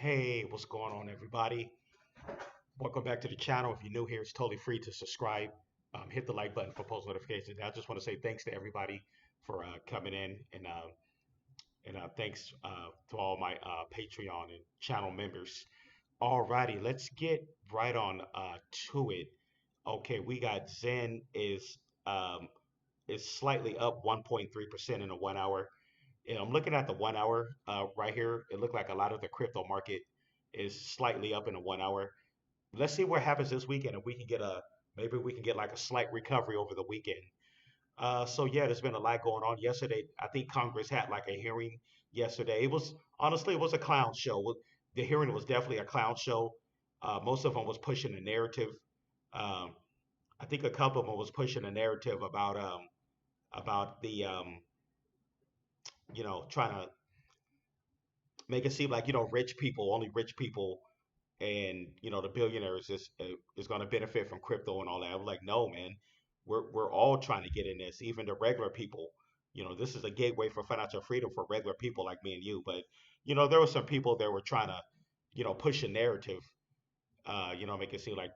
Hey, what's going on, everybody? Welcome back to the channel. If you're new here, it's totally free to subscribe. Hit the like button for post notifications. I just want to say thanks to everybody for coming in and thanks to all my Patreon and channel members. Alrighty, let's get right on to it. Okay, we got Zen is slightly up 1.3% in a 1 hour. And I'm looking at the 1 hour right here. It looked like a lot of the crypto market is slightly up in a 1 hour. Let's see what happens this weekend. If we can get a maybe we can get like a slight recovery over the weekend. So yeah, there's been a lot going on. Yesterday, I think Congress had like a hearing yesterday. It was honestly it was a clown show. The hearing was definitely a clown show. Most of them was pushing a narrative. Um, I think a couple of them was pushing a narrative about the trying to make it seem like rich people, only rich people, and the billionaires is going to benefit from crypto and all that. I'm like, no, man, we're all trying to get in this, even the regular people. This is a gateway for financial freedom for regular people like me and you. But there were some people that were trying to push a narrative. Make it seem like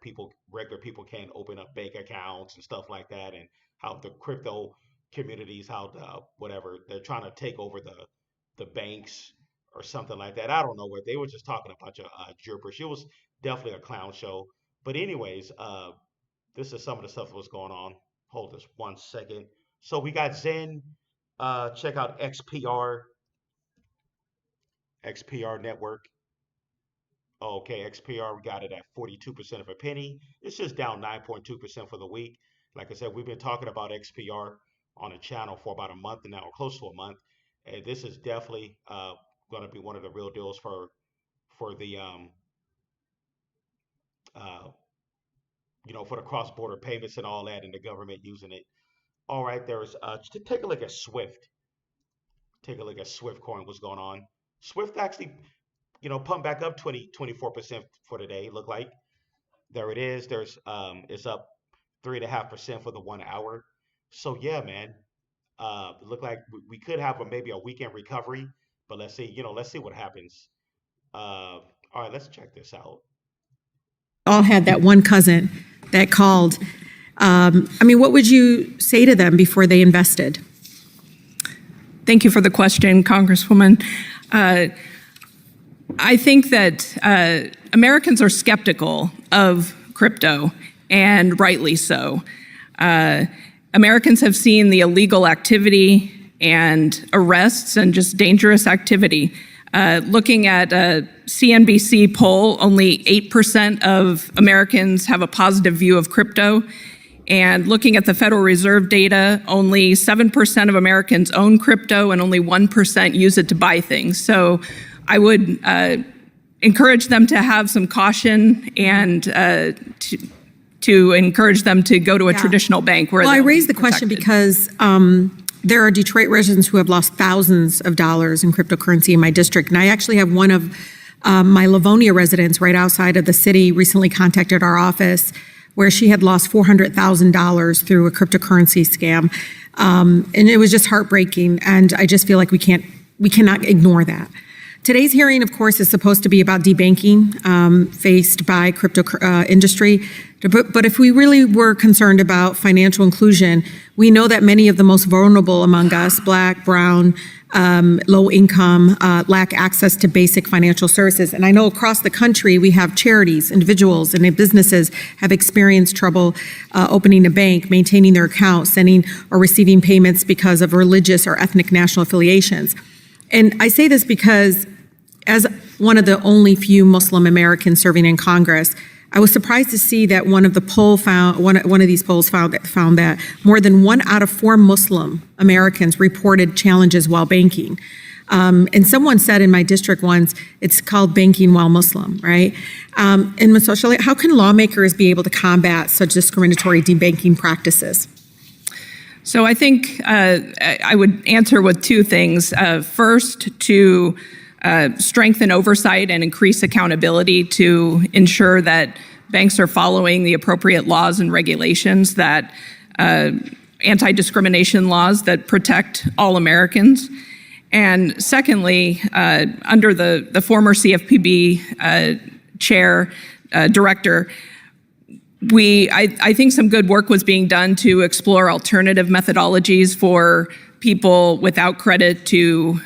regular people can't open up bank accounts and stuff like that, and how the crypto communities, how the whatever they're trying to take over the banks or something like that. I don't know what they were just talking a bunch of gibberish. It was definitely a clown show. But anyways, this is some of the stuff that was going on. Hold this 1 second. So we got Zen. Check out XPR network. Okay, XPR, we got it at 42% of a penny. It's just down 9.2% for the week. Like I said, we've been talking about XPR on the channel for about a month now, or close to a month. And this is definitely going to be one of the real deals for the uh, for the cross-border payments and all that, and the government using it. All right, there's take a look at Swift. Take a look at Swift coin. What's going on? Swift actually, pumped back up 24% for today. Look like there it is. It's up 3.5% for the 1 hour. So yeah, man. Look like we could have maybe a weekend recovery, but let's see what happens. All right, let's check this out. All had that one cousin that called. What would you say to them before they invested? Thank you for the question, Congresswoman. I think that Americans are skeptical of crypto, and rightly so. Americans have seen the illegal activity and arrests and just dangerous activity. Looking at a CNBC poll, only 8% of Americans have a positive view of crypto. And looking at the Federal Reserve data, only 7% of Americans own crypto and only 1% use it to buy things. So I would encourage them to have some caution and to encourage them to go to a traditional bank where I they'll raised be the question protected. because there are Detroit residents who have lost thousands of dollars in cryptocurrency in my district. And I actually have one of my Livonia residents right outside of the city recently contacted our office where she had lost $400,000 through a cryptocurrency scam. And it was just heartbreaking. And I just feel like we cannot ignore that. Today's hearing, of course, is supposed to be about debanking faced by crypto industry. But if we really were concerned about financial inclusion, we know that many of the most vulnerable among us, Black, brown, low income, lack access to basic financial services. And I know across the country, we have charities, individuals, and businesses have experienced trouble opening a bank, maintaining their account, sending or receiving payments because of religious or ethnic national affiliations. And I say this because as one of the only few Muslim Americans serving in Congress, I was surprised to see that one of these polls found that more than 1 out of 4 Muslim Americans reported challenges while banking. And someone said in my district once, it's called banking while Muslim, right? And Ms. Oshale, how can lawmakers be able to combat such discriminatory debanking practices? So I think I would answer with two things. First, to strengthen oversight and increase accountability to ensure that banks are following the appropriate laws and regulations, that anti-discrimination laws that protect all Americans. And secondly, under the former CFPB chair, director, I think some good work was being done to explore alternative methodologies for people without credit to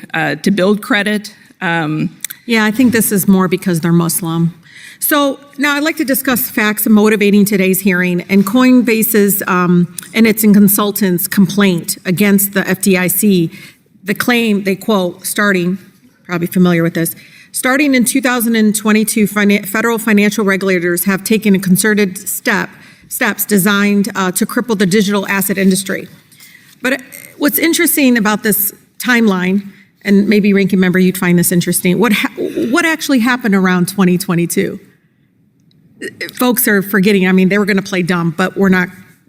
build credit. Yeah, I think this is more because they're Muslim. So now I'd like to discuss facts motivating today's hearing and Coinbase's and its consultants' complaint against the FDIC. The claim they quote, probably familiar with this, starting in 2022, federal financial regulators have taken a concerted steps designed to cripple the digital asset industry. But what's interesting about this timeline, and maybe Ranking Member, you'd find this interesting, what actually happened around 2022? Folks are forgetting, I mean, they were going to play dumb, but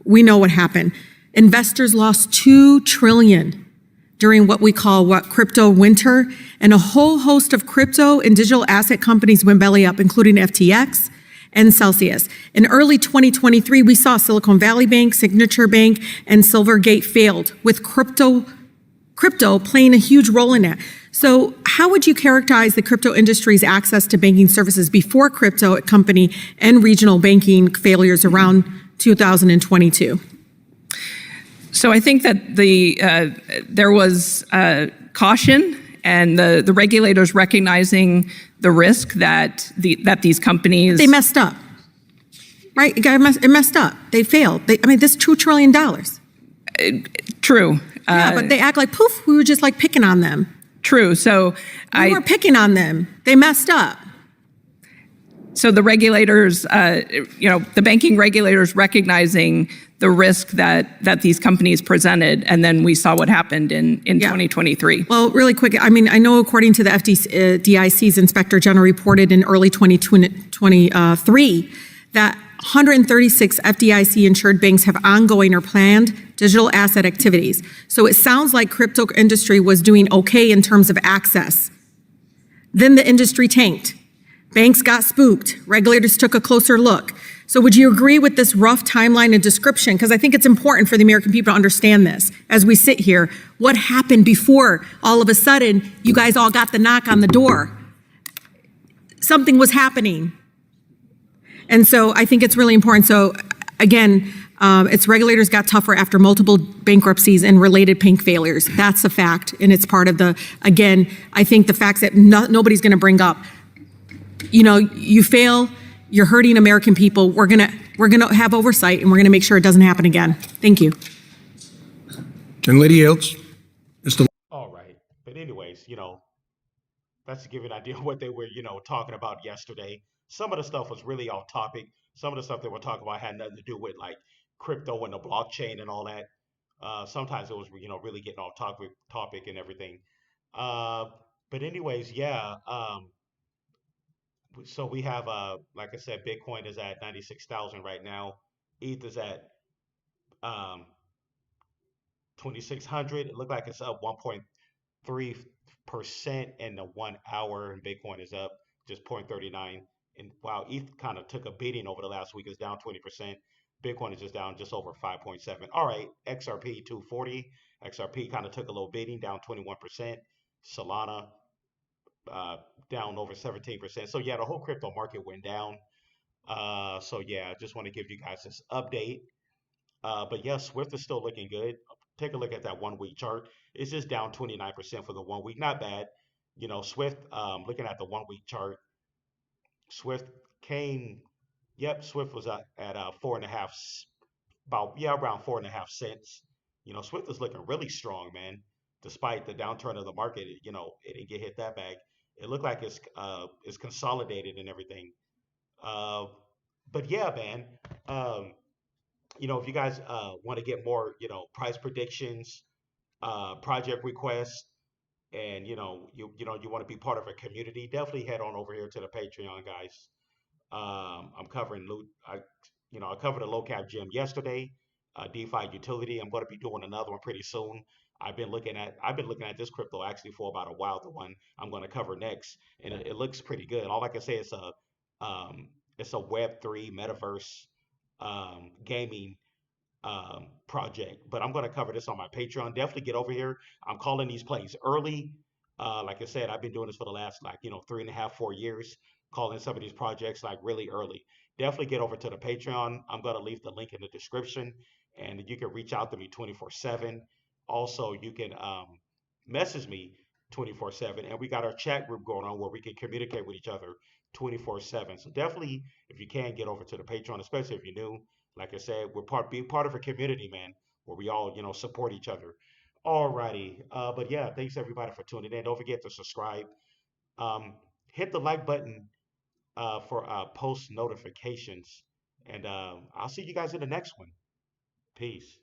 we know what happened. Investors lost $2 trillion during what we call crypto winter, and a whole host of crypto and digital asset companies went belly up, including FTX and Celsius. In early 2023, we saw Silicon Valley Bank, Signature Bank, and Silvergate failed, with crypto playing a huge role in that. So how would you characterize the crypto industry's access to banking services before crypto company and regional banking failures around 2022? So I think that there was caution and the regulators recognizing the risk that these companies... They messed up, right? It messed up. They failed. This $2 trillion. True. Yeah, but they act like, poof, we were just like picking on them. True. So we were picking on them. They messed up. So the regulators, the banking regulators recognizing the risk that these companies presented, and then we saw what happened in 2023. Well, really quick, I know according to the FDIC's Inspector General reported in early 2023 that 136 FDIC-insured banks have ongoing or planned digital asset activities. So it sounds like crypto industry was doing okay in terms of access. Then the industry tanked. Banks got spooked. Regulators took a closer look. So would you agree with this rough timeline and description? Because I think it's important for the American people to understand this as we sit here. What happened before all of a sudden you guys all got the knock on the door? Something was happening. And so I think it's really important. So again, its regulators got tougher after multiple bankruptcies and related bank failures. That's a fact. And it's part of again, I think the facts that nobody's going to bring up. You fail, you're hurting American people. We're gonna have oversight, and we're gonna make sure it doesn't happen again. Thank you. Gentlelady Yields. Mr. All right. But anyways, that's to give you an idea of what they were, talking about yesterday. Some of the stuff was really off topic. Some of the stuff they were talking about had nothing to do with like crypto and the blockchain and all that. Sometimes it was, really getting off topic and everything. But anyways, yeah. So we have, like I said, Bitcoin is at 96,000 right now. ETH is at 2,600. It looked like it's up 1.3% in the 1 hour, and Bitcoin is up just 0.39. And while ETH kind of took a beating over the last week, it's down 20%. Bitcoin is just down just over 5.7. All right, XRP 240. XRP kind of took a little beating, down 21%. Solana down over 17%. So yeah, the whole crypto market went down. So yeah, I just want to give you guys this update. But yeah, Swift is still looking good. Take a look at that 1 week chart. It's just down 29% for the 1 week. Not bad. Swift, looking at the 1 week chart, Swift was at 4.5, around 4.5 cents. Swift is looking really strong, man. Despite the downturn of the market, it didn't get hit that bad. It looked like it's consolidated and everything. But yeah, man. If you guys want to get more, price predictions, project requests, and you want to be part of a community, definitely head on over here to the Patreon, guys. I'm covering I covered a low cap gem yesterday, DeFi utility. I'm going to be doing another one pretty soon. I've been looking at this crypto actually for about a while. The one I'm going to cover next, and it looks pretty good. All I can say is it's a Web3 metaverse gaming project. But I'm going to cover this on my Patreon. Definitely get over here. I'm calling these plays early. Like I said, I've been doing this for the last 3.5, 4 years, calling some of these projects like really early. Definitely get over to the Patreon. I'm gonna leave the link in the description, and you can reach out to me 24/7. Also, you can message me 24/7, and we got our chat group going on where we can communicate with each other 24/7. So definitely, if you can, get over to the Patreon, especially if you're new. Like I said, being part of a community, man, where we all support each other. Alrighty, but yeah, thanks everybody for tuning in. Don't forget to subscribe. Um, Hit the like button for post notifications, and I'll see you guys in the next one. Peace.